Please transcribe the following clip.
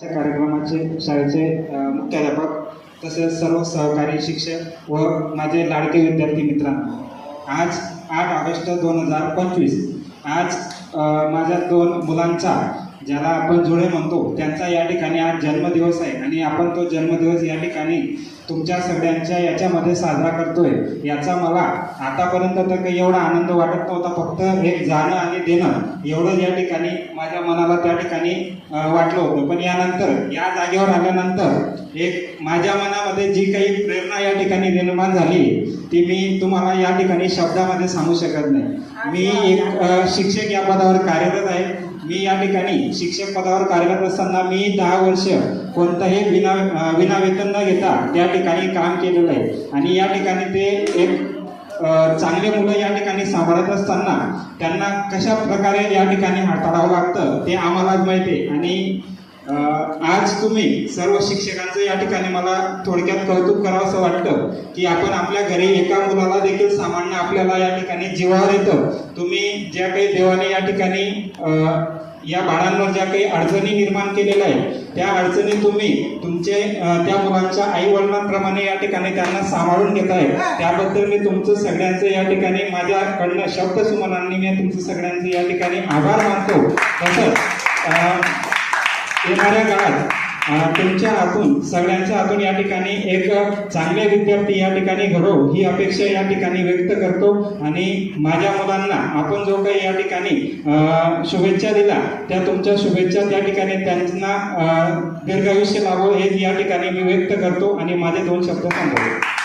कार्यक्रमाचे शाळेचे मुख्याध्यापक तसेच सर्व सहकारी शिक्षक व माझे लाडके विद्यार्थी मित्रांनो, आज 8 ऑगस्ट 2025 आज माझ्या 2 मुलांचा, ज्याला आपण जुळे म्हणतो, त्यांचा या ठिकाणी आज जन्मदिवस आहे आणि आपण तो जन्मदिवस या ठिकाणी तुमच्या सगळ्यांच्या याच्यामध्ये साजरा करतोय। याचा मला आतापर्यंत तर काही एवढा आनंद वाटत नव्हता, फक्त एक जाणं आणि देणं एवढं या ठिकाणी माझ्या मनाला त्या ठिकाणी वाटलं होतं। पण यानंतर या जागेवर आल्यानंतर एक माझ्या मनामध्ये जी काही प्रेरणा या ठिकाणी निर्माण झाली ती मी तुम्हाला या ठिकाणी शब्दामध्ये सांगू शकत नाही। मी एक शिक्षक या पदावर कार्यरत आहे। मी या ठिकाणी शिक्षक पदावर कार्यरत असताना मी 10 वर्ष कोणताही विना वेतन न घेता त्या ठिकाणी काम केलेलं आहे आणि या ठिकाणी ते एक चांगले मुलं या ठिकाणी सांभाळत असताना त्यांना कशा प्रकारे या ठिकाणी हाताळावं लागतं ते आम्हालाच माहिती आहे। आणि आज तुम्ही सर्व शिक्षकांचं या ठिकाणी मला थोडक्यात कौतुक करावं असं वाटतं की आपण आपल्या घरी एका मुलाला देखील सांभाळणं आपल्याला या ठिकाणी जीवावर येतं। तुम्ही ज्या काही देवाने या ठिकाणी या बाळांवर ज्या काही अडचणी निर्माण केलेल्या आहेत त्या अडचणी तुम्ही तुमचे त्या मुलांच्या आई वडिलांप्रमाणे या ठिकाणी त्यांना सांभाळून घेत आहे, त्याबद्दल मी तुमचं सगळ्यांचं या ठिकाणी माझ्याकडनं शब्दसुमनांनी मी तुमचं सगळ्यांचे या ठिकाणी आभार मानतो। तसंच येणाऱ्या काळात तुमच्या हातून सगळ्यांच्या हातून या ठिकाणी एक चांगले विद्यार्थी या ठिकाणी घडो ही अपेक्षा या ठिकाणी व्यक्त करतो आणि माझ्या मुलांना आपण जो काही या ठिकाणी शुभेच्छा दिल्या त्या तुमच्या शुभेच्छा त्या ठिकाणी त्यांना दीर्घायुष्य लाभो हे या ठिकाणी मी व्यक्त करतो आणि माझे 2 शब्द संपवतो।